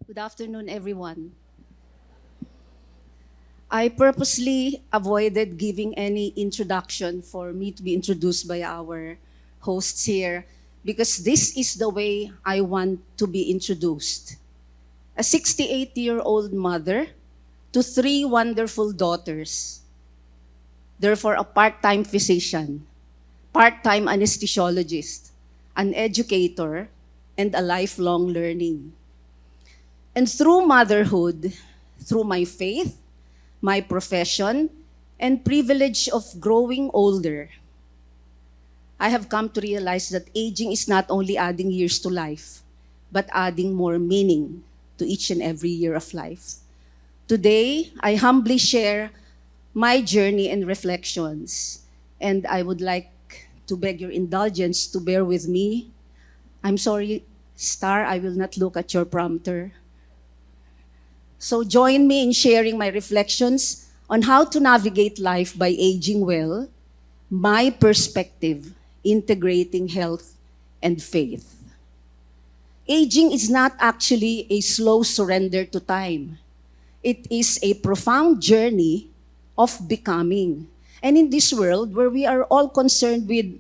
Good afternoon, everyone. I purposely avoided giving any introduction for me to be introduced by our hosts here because this is the way I want to be introduced. A 68-year-old mother to three wonderful daughters, therefore a part-time physician, part-time anesthesiologist, an educator, and a lifelong learning. And through motherhood, through my faith, my profession, and privilege of growing older, I have come to realize that aging is not only adding years to life, but adding more meaning to each and every year of life. Today, I humbly share my journey and reflections, and I would like to beg your indulgence to bear with me. I'm sorry, Star, I will not look at your prompter. So join me in sharing my reflections on how to navigate life by aging well, my perspective, integrating health and faith. Aging is not actually a slow surrender to time. It is a profound journey of becoming. And in this world where we are all concerned with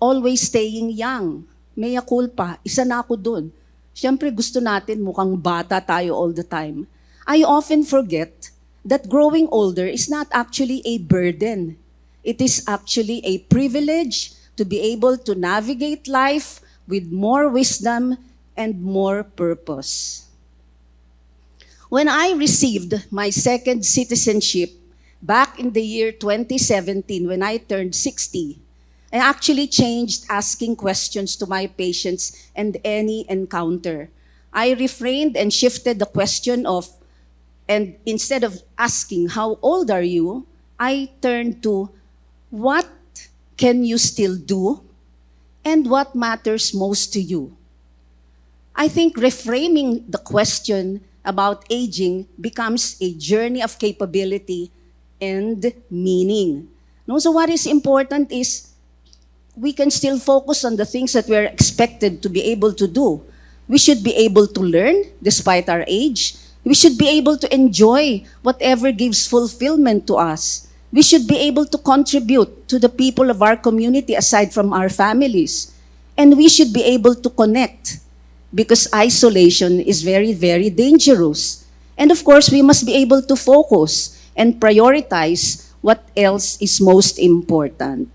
always staying young, mea culpa, isa na ako dun. Siyempre gusto natin mukhang bata tayo all the time. I often forget that growing older is not actually a burden. It is actually a privilege to be able to navigate life with more wisdom and more purpose. When I received my second citizenship back in the year 2017, when I turned 60, I actually changed asking questions to my patients and any encounter. I refrained and shifted the question of, and instead of asking, how old are you? I turned to, what can you still do? And what matters most to you? I think reframing the question about aging becomes a journey of capability and meaning. No, so what is important is we can still focus on the things that we're expected to be able to do. We should be able to learn despite our age. We should be able to enjoy whatever gives fulfillment to us. We should be able to contribute to the people of our community aside from our families. And we should be able to connect because isolation is very, very dangerous. And of course, we must be able to focus and prioritize what else is most important.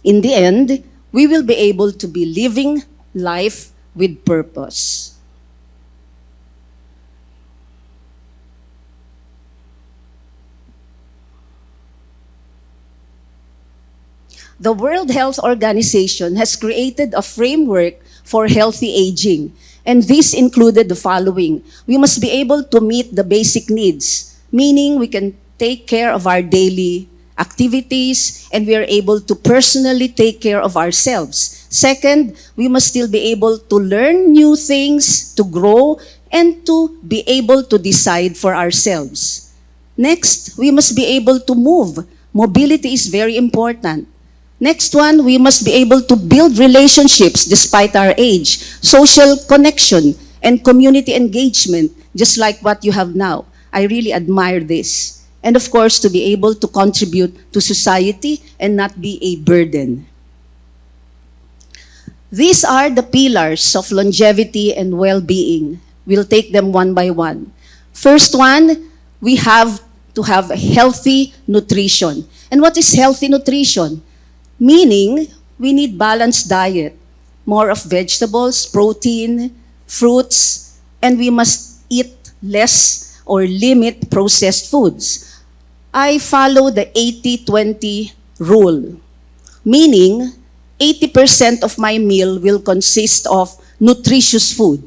In the end, we will be able to be living life with purpose. The World Health Organization has created a framework for healthy aging, and this included the following. We must be able to meet the basic needs, meaning we can take care of our daily activities and we are able to personally take care of ourselves. Second, we must still be able to learn new things, to grow, and to be able to decide for ourselves. Next, we must be able to move. Mobility is very important. Next one, we must be able to build relationships despite our age, social connection, and community engagement, just like what you have now. I really admire this. And of course, to be able to contribute to society and not be a burden. These are the pillars of longevity and well-being. We'll take them one by one. First one, we have to have healthy nutrition. And what is healthy nutrition? Meaning, we need balanced diet, more of vegetables, protein, fruits, and we must eat less or limit processed foods. I follow the 80-20 rule, meaning 80% of my meal will consist of nutritious food,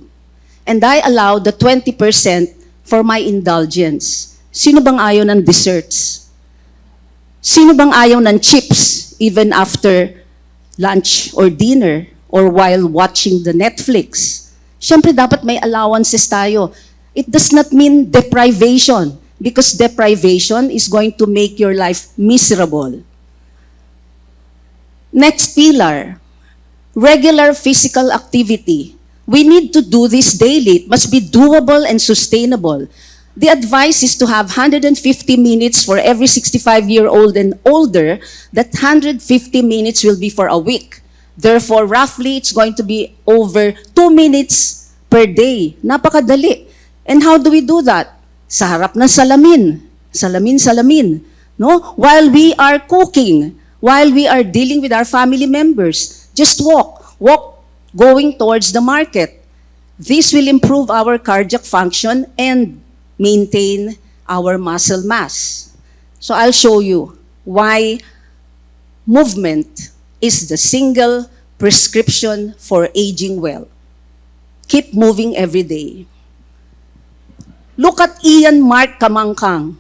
and I allow the 20% for my indulgence. Sino bang ayaw ng desserts? Sino bang ayaw ng chips? Even after lunch or dinner or while watching the Netflix. Siyempre, dapat may allowances tayo. It does not mean deprivation because deprivation is going to make your life miserable. Next pillar, regular physical activity. We need to do this daily. It must be doable and sustainable. The advice is to have 150 minutes for every 65-year-old and older. That 150 minutes will be for a week. Therefore, roughly, it's going to be over 2 minutes per day. Napakadali. And how do we do that? Sa harap ng salamin. Salamin. No? While we are cooking, while we are dealing with our family members, just walk going towards the market. This will improve our cardiac function and maintain our muscle mass. So I'll show you why movement is the single prescription for aging well. Keep moving every day. Look at Ian Mark Kamangkang.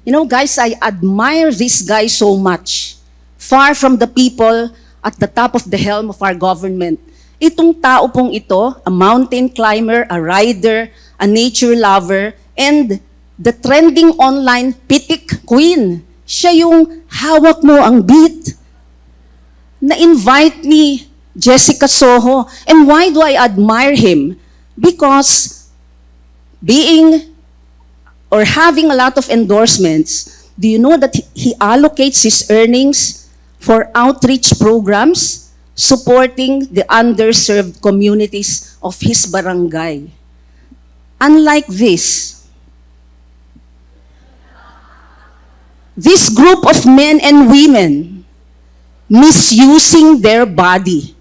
You know, guys, I admire this guy so much. Far from the people at the top of the helm of our government. Itong tao pong ito, a mountain climber, a rider, a nature lover, and the trending online pitik queen. Siya yung hawak mo ang beat. Na-invite ni Jessica Soho. And why do I admire him? Because being or having a lot of endorsements, do you know that he allocates his earnings for outreach programs supporting the underserved communities of his barangay? Unlike this group of men and women misusing their body,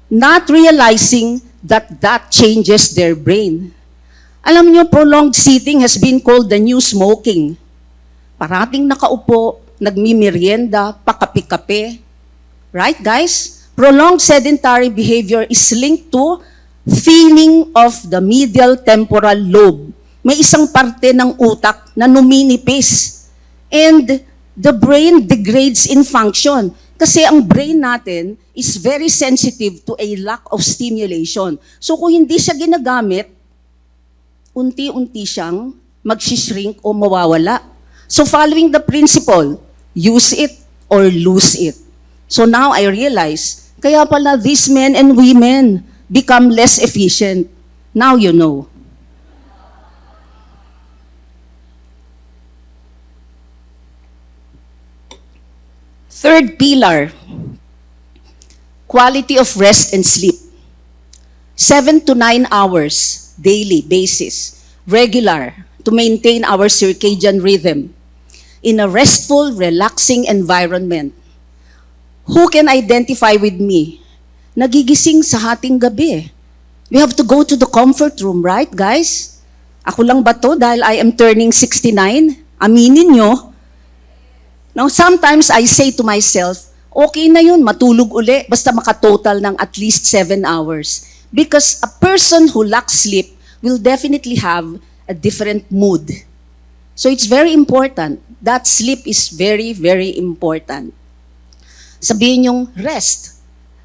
not realizing that that changes their brain. Alam niyo, prolonged sitting has been called the new smoking. Parating nakaupo, nagmimerienda, pakapi-kape. Right, guys? Prolonged sedentary behavior is linked to thinning of the medial temporal lobe. May isang parte ng utak na numinipis. And the brain degrades in function. Kasi ang brain natin is very sensitive to a lack of stimulation. So kung hindi siya ginagamit, unti-unti siyang magsishrink o mawawala. So following the principle, use it or lose it. So now I realize, kaya pala these men and women become less efficient. Now you know. Third pillar, quality of rest and sleep. 7 to 9 hours daily basis, regular, to maintain our circadian rhythm in a restful, relaxing environment. Who can identify with me? Nagigising sa hating gabi. We have to go to the comfort room, right, guys? Ako lang ba to dahil I am turning 69? Aminin nyo. Now, sometimes I say to myself, okay na yun, matulog uli, basta makatotal ng at least 7 hours. Because a person who lacks sleep will definitely have a different mood. So it's very important. That sleep is very, very important. Sabihin yung rest.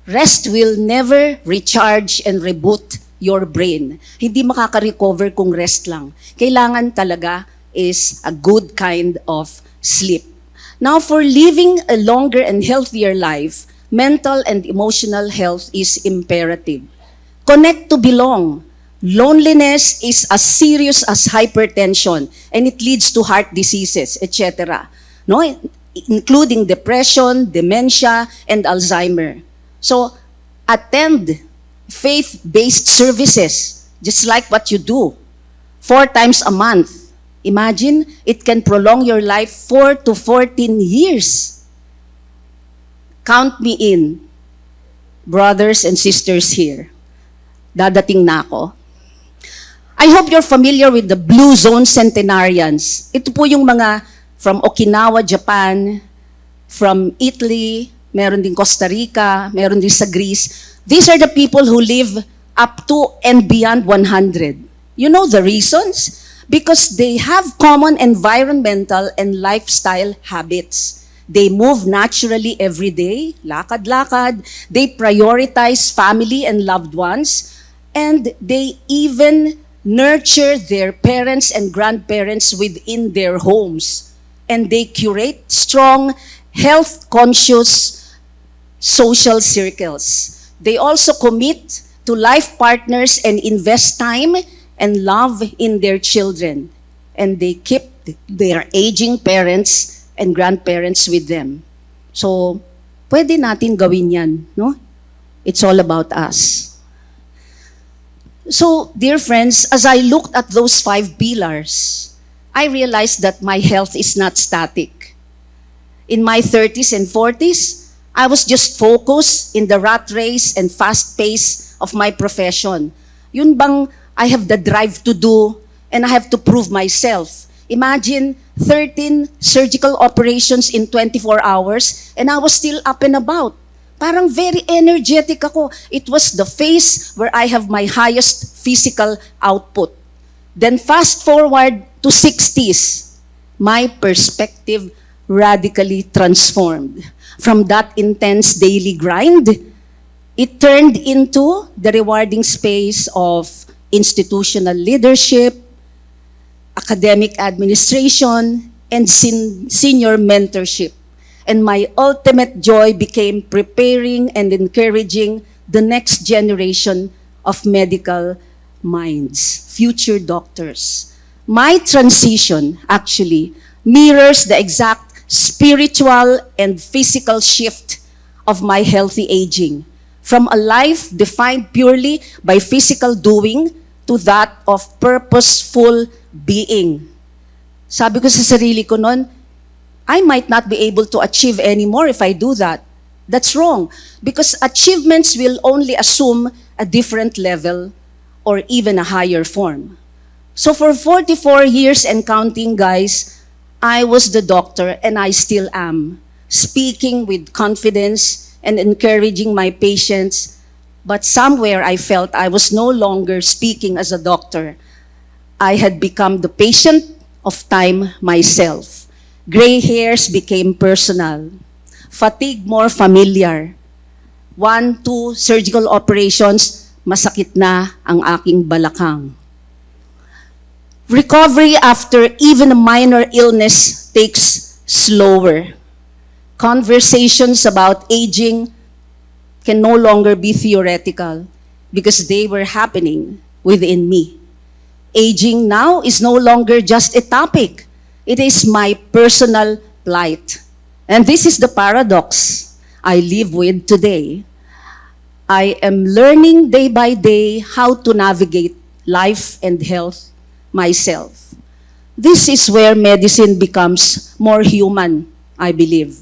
Rest will never recharge and reboot your brain. Hindi makaka-recover kung rest lang. Kailangan talaga is a good kind of sleep. Now, for living a longer and healthier life, mental and emotional health is imperative. Connect to belong. Loneliness is as serious as hypertension and it leads to heart diseases, etc. No? Including depression, dementia, and Alzheimer. So, attend faith-based services, just like what you do, 4 times a month. Imagine, it can prolong your life 4 to 14 years. Count me in, brothers and sisters here. Dadating na ako. I hope you're familiar with the Blue Zone Centenarians. Ito po yung mga from Okinawa, Japan, from Italy, meron din Costa Rica, meron din sa Greece. These are the people who live up to and beyond 100. You know the reasons? Because they have common environmental and lifestyle habits. They move naturally every day, lakad-lakad. They prioritize family and loved ones. And they even nurture their parents and grandparents within their homes. And they curate strong, health-conscious social circles. They also commit to life partners and invest time and love in their children. And they keep their aging parents and grandparents with them. So, pwede natin gawin yan, no? It's all about us. So, dear friends, as I looked at those 5 pillars, I realized that my health is not static. In my 30s and 40s, I was just focused in the rat race and fast pace of my profession. Yun bang I have the drive to do and I have to prove myself. Imagine 13 surgical operations in 24 hours and I was still up and about. Parang very energetic ako. It was the phase where I have my highest physical output. Then fast forward to 60s, my perspective radically transformed. From that intense daily grind, it turned into the rewarding space of institutional leadership, academic administration, and senior mentorship. And my ultimate joy became preparing and encouraging the next generation of medical minds, future doctors. My transition actually mirrors the exact spiritual and physical shift of my healthy aging, from a life defined purely by physical doing to that of purposeful being. Sabi ko sa sarili ko noon, I might not be able to achieve anymore if I do that. That's wrong, because achievements will only assume a different level or even a higher form. So for 44 years and counting, guys, I was the doctor and I still am, speaking with confidence and encouraging my patients. But somewhere I felt I was no longer speaking as a doctor. I had become the patient of time myself. Gray hairs became personal. Fatigue more familiar. 1, 2 surgical operations, masakit na ang aking balakang. Recovery after even a minor illness takes slower. Conversations about aging can no longer be theoretical because they were happening within me. Aging now is no longer just a topic. It is my personal plight. And this is the paradox I live with today. I am learning day by day how to navigate life and health myself. This is where medicine becomes more human, I believe.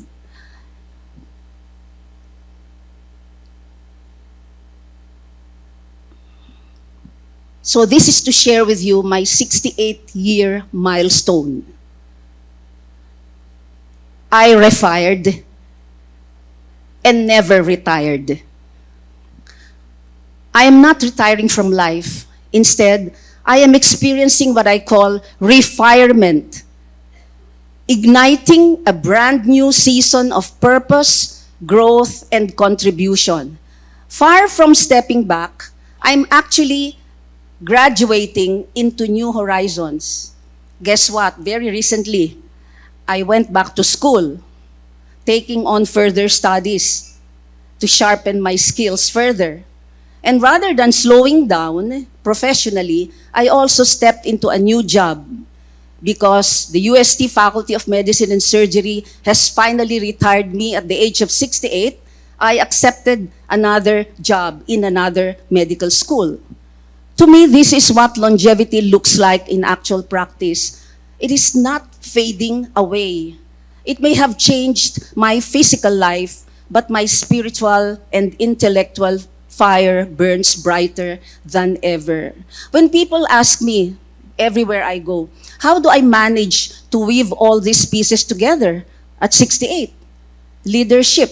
So this is to share with you my 68-year milestone. I refired and never retired. I am not retiring from life. Instead, I am experiencing what I call refirement, igniting a brand new season of purpose, growth, and contribution. Far from stepping back, I'm actually graduating into new horizons. Guess what? Very recently, I went back to school, taking on further studies to sharpen my skills further. And rather than slowing down professionally, I also stepped into a new job because the UST Faculty of Medicine and Surgery has finally retired me at the age of 68. I accepted another job in another medical school. To me, this is what longevity looks like in actual practice. It is not fading away. It may have changed my physical life, but my spiritual and intellectual fire burns brighter than ever. When people ask me, everywhere I go, how do I manage to weave all these pieces together at 68? Leadership,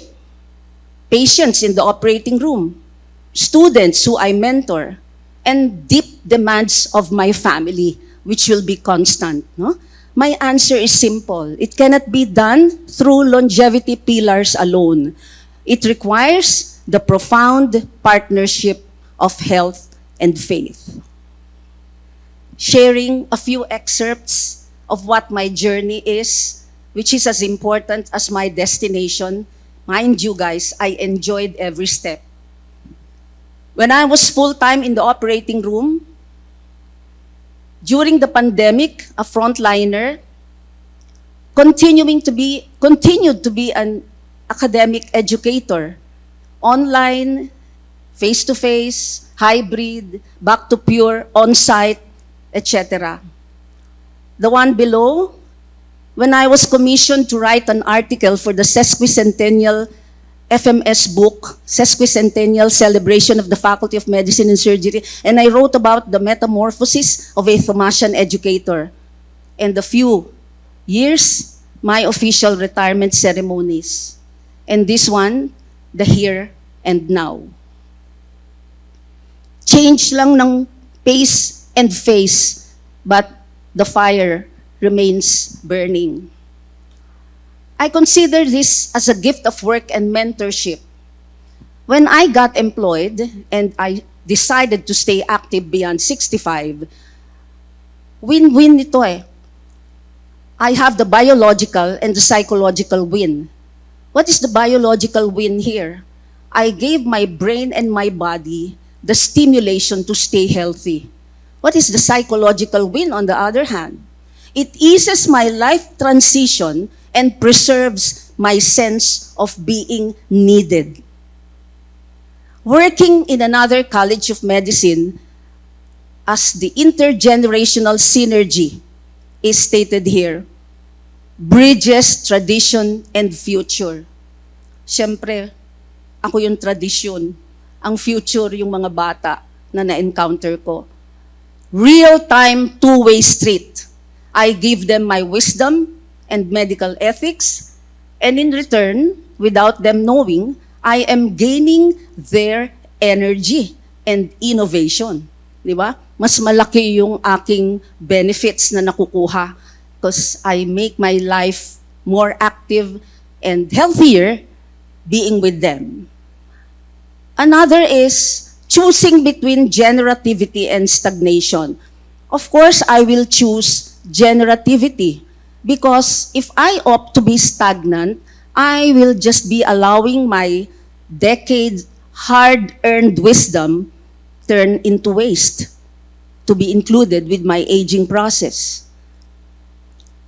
patients in the operating room, students who I mentor, and deep demands of my family, which will be constant. No? My answer is simple. It cannot be done through longevity pillars alone. It requires the profound partnership of health and faith. Sharing a few excerpts of what my journey is, which is as important as my destination. Mind you guys, I enjoyed every step. When I was full-time in the operating room, during the pandemic, a frontliner, continued to be an academic educator, online, face-to-face, hybrid, back to pure, on-site, etc. The one below, when I was commissioned to write an article for the sesquicentennial FMS book, Sesquicentennial Celebration of the Faculty of Medicine and Surgery, and I wrote about the metamorphosis of a Thomasian educator and the few years, my official retirement ceremonies. And this one, the here and now. Change lang ng pace and face, but the fire remains burning. I consider this as a gift of work and mentorship. When I got employed and I decided to stay active beyond 65, win-win ito eh. I have the biological and the psychological win. What is the biological win here? I gave my brain and my body the stimulation to stay healthy. What is the psychological win on the other hand? It eases my life transition and preserves my sense of being needed. Working in another college of medicine as the intergenerational synergy is stated here, bridges tradition and future. Siyempre, ako yung tradisyon. Ang future yung mga bata na na-encounter ko. Real-time, two-way street. I give them my wisdom and medical ethics, and in return, without them knowing, I am gaining their energy and innovation. Di ba? Mas malaki yung aking benefits na nakukuha because I make my life more active and healthier being with them. Another is choosing between generativity and stagnation. Of course, I will choose generativity because if I opt to be stagnant, I will just be allowing my decade hard-earned wisdom turn into waste to be included with my aging process.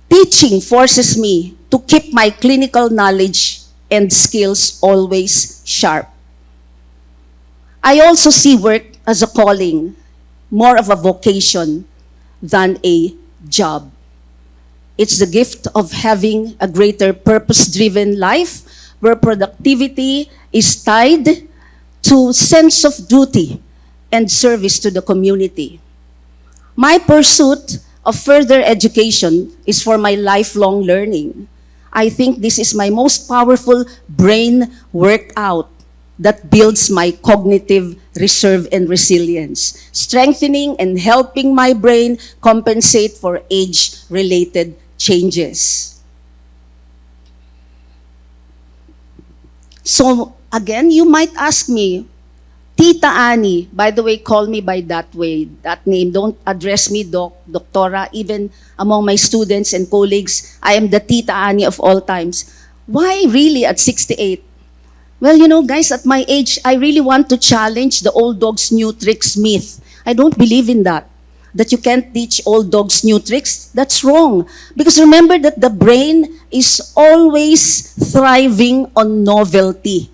Teaching forces me to keep my clinical knowledge and skills always sharp. I also see work as a calling, more of a vocation than a job. It's the gift of having a greater purpose-driven life where productivity is tied to sense of duty and service to the community. My pursuit of further education is for my lifelong learning. I think this is my most powerful brain workout that builds my cognitive reserve and resilience, strengthening and helping my brain compensate for age-related changes. So, again, you might ask me, Tita Annie, by the way, call me by that way, that name. Don't address me Doctora. Even among my students and colleagues, I am the Tita Annie of all times. Why really at 68? Well, you know, guys, at my age, I really want to challenge the old dogs, new tricks myth. I don't believe in that you can't teach old dogs new tricks. That's wrong. Because remember that the brain is always thriving on novelty.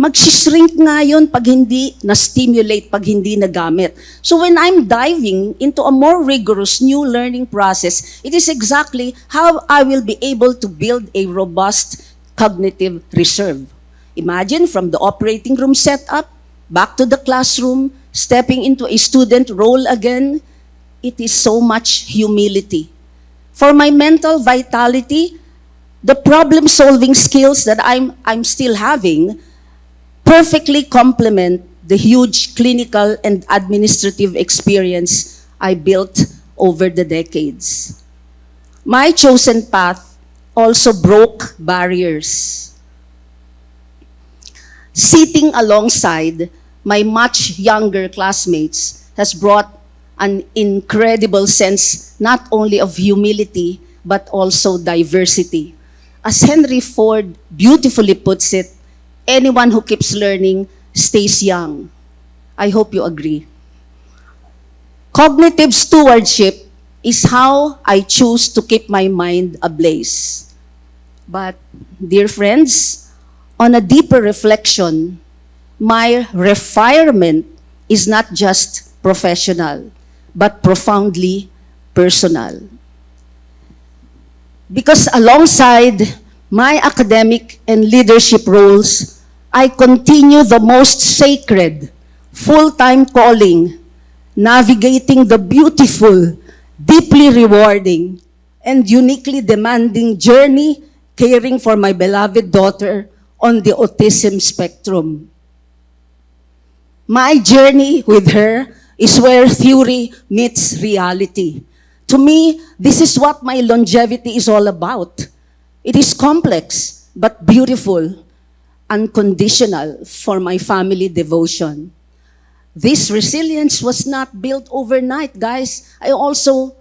Mag-shrink nga yun pag hindi na-stimulate, pag hindi nagamit. So when I'm diving into a more rigorous new learning process, it is exactly how I will be able to build a robust cognitive reserve. Imagine from the operating room setup, back to the classroom, stepping into a student role again, it is so much humility. For my mental vitality, the problem-solving skills that I'm still having perfectly complement the huge clinical and administrative experience I built over the decades. My chosen path also broke barriers. Sitting alongside my much younger classmates has brought an incredible sense not only of humility, but also diversity. As Henry Ford beautifully puts it, anyone who keeps learning stays young. I hope you agree. Cognitive stewardship is how I choose to keep my mind ablaze. But, dear friends, on a deeper reflection, my refinement is not just professional, but profoundly personal. Because alongside my academic and leadership roles, I continue the most sacred, full-time calling, navigating the beautiful, deeply rewarding, and uniquely demanding journey caring for my beloved daughter on the autism spectrum. My journey with her is where theory meets reality. To me, this is what my longevity is all about. It is complex, but beautiful, unconditional for my family devotion. This resilience was not built overnight, guys. I also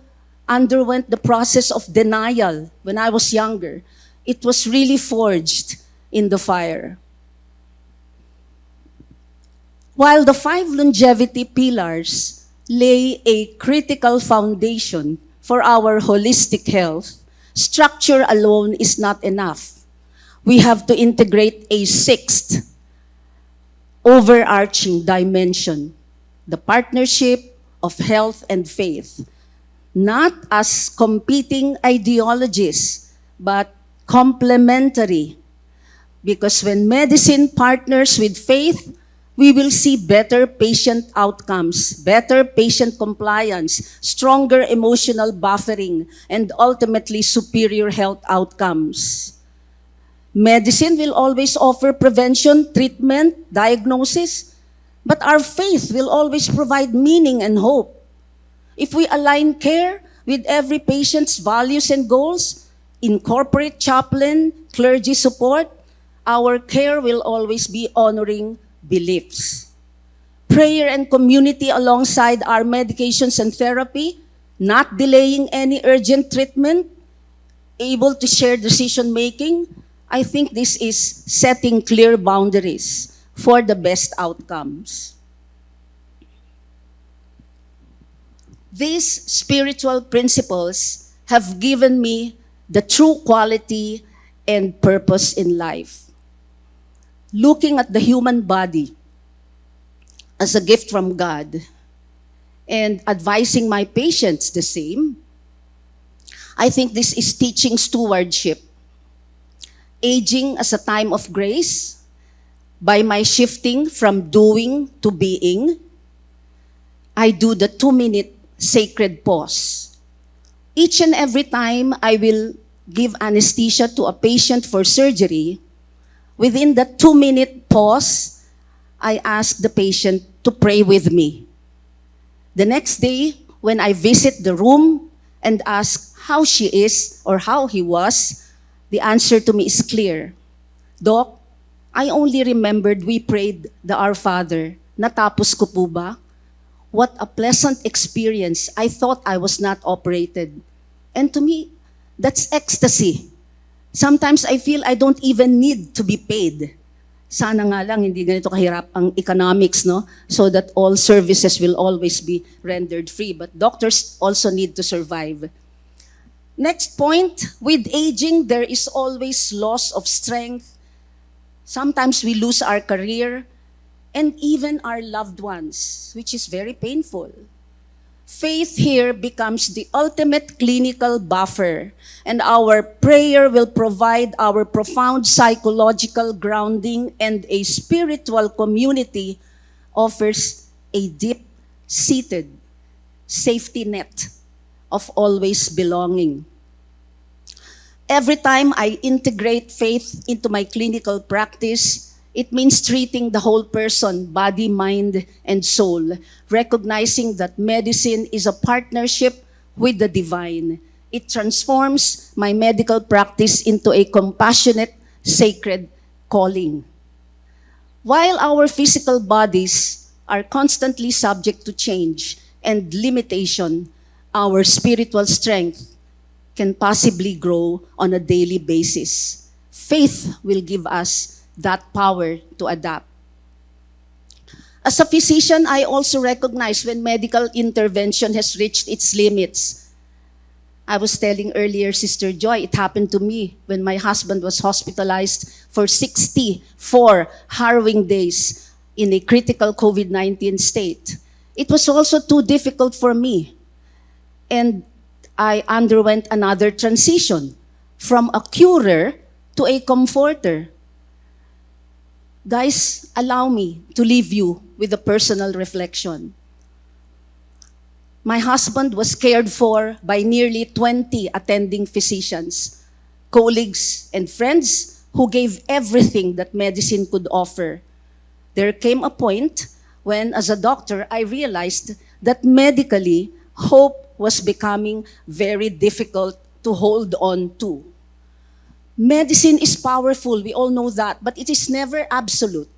underwent the process of denial when I was younger. It was really forged in the fire. While the 5 longevity pillars lay a critical foundation for our holistic health, structure alone is not enough. We have to integrate a 6th overarching dimension, the partnership of health and faith, not as competing ideologies, but complementary. Because when medicine partners with faith, we will see better patient outcomes, better patient compliance, stronger emotional buffering, and ultimately superior health outcomes. Medicine will always offer prevention, treatment, diagnosis, but our faith will always provide meaning and hope. If we align care with every patient's values and goals, incorporate chaplain, clergy support, our care will always be honoring beliefs. Prayer and community alongside our medications and therapy, not delaying any urgent treatment, able to share decision making. I think this is setting clear boundaries for the best outcomes. These spiritual principles have given me the true quality and purpose in life. Looking at the human body as a gift from God and advising my patients the same, I think this is teaching stewardship. Aging as a time of grace by my shifting from doing to being. I do the 2-minute sacred pause. Each and every time I will give anesthesia to a patient for surgery, within the 2-minute pause, I ask the patient to pray with me. The next day, when I visit the room and ask how she is or how he was, the answer to me is clear. Doc, I only remembered we prayed the Our Father. Natapos ko po ba? What a pleasant experience. I thought I was not operated. And to me, that's ecstasy. Sometimes I feel I don't even need to be paid. Sana nga lang hindi ganito kahirap ang economics, no? So that all services will always be rendered free. But doctors also need to survive. Next point, with aging, there is always loss of strength. Sometimes we lose our career and even our loved ones, which is very painful. Faith here becomes the ultimate clinical buffer, and our prayer will provide our profound psychological grounding, and a spiritual community offers a deep-seated safety net of always belonging. Every time I integrate faith into my clinical practice, it means treating the whole person, body, mind, and soul, recognizing that medicine is a partnership with the divine. It transforms my medical practice into a compassionate, sacred calling. While our physical bodies are constantly subject to change and limitation, our spiritual strength can possibly grow on a daily basis. Faith will give us that power to adapt. As a physician, I also recognize when medical intervention has reached its limits. I was telling earlier, Sister Joy, it happened to me when my husband was hospitalized for 64 harrowing days in a critical COVID-19 state. It was also too difficult for me. And I underwent another transition from a curer to a comforter. Guys, allow me to leave you with a personal reflection. My husband was cared for by nearly 20 attending physicians, colleagues, and friends who gave everything that medicine could offer. There came a point when, as a doctor, I realized that medically, hope was becoming very difficult to hold on to. Medicine is powerful, we all know that, but it is never absolute.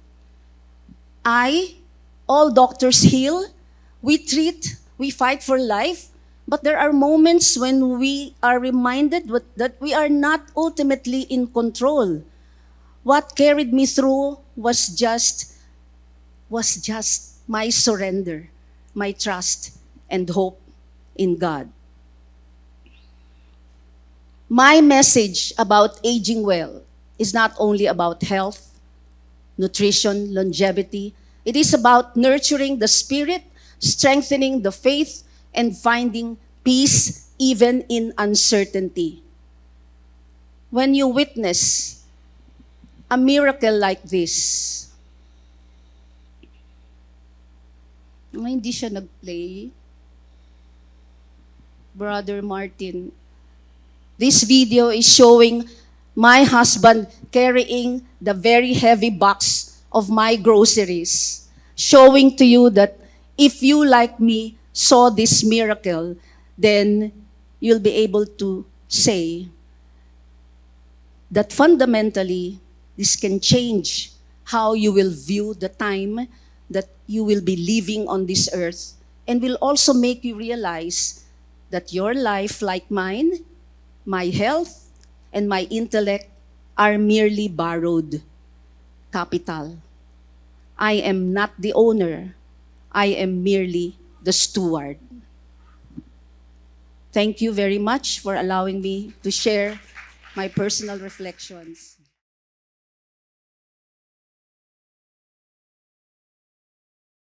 All doctors heal, we treat, we fight for life, but there are moments when we are reminded that we are not ultimately in control. What carried me through was just my surrender, my trust, and hope in God. My message about aging well is not only about health, nutrition, longevity. It is about nurturing the spirit, strengthening the faith, and finding peace even in uncertainty. When you witness a miracle like this, hindi siya nag-play. Brother Martin, this video is showing my husband carrying the very heavy box of my groceries, showing to you that if you, like me, saw this miracle, then you'll be able to say that fundamentally, this can change how you will view the time that you will be living on this earth, and will also make you realize that your life, like mine, my health, and my intellect are merely borrowed capital. I am not the owner. I am merely the steward. Thank you very much for allowing me to share my personal reflections.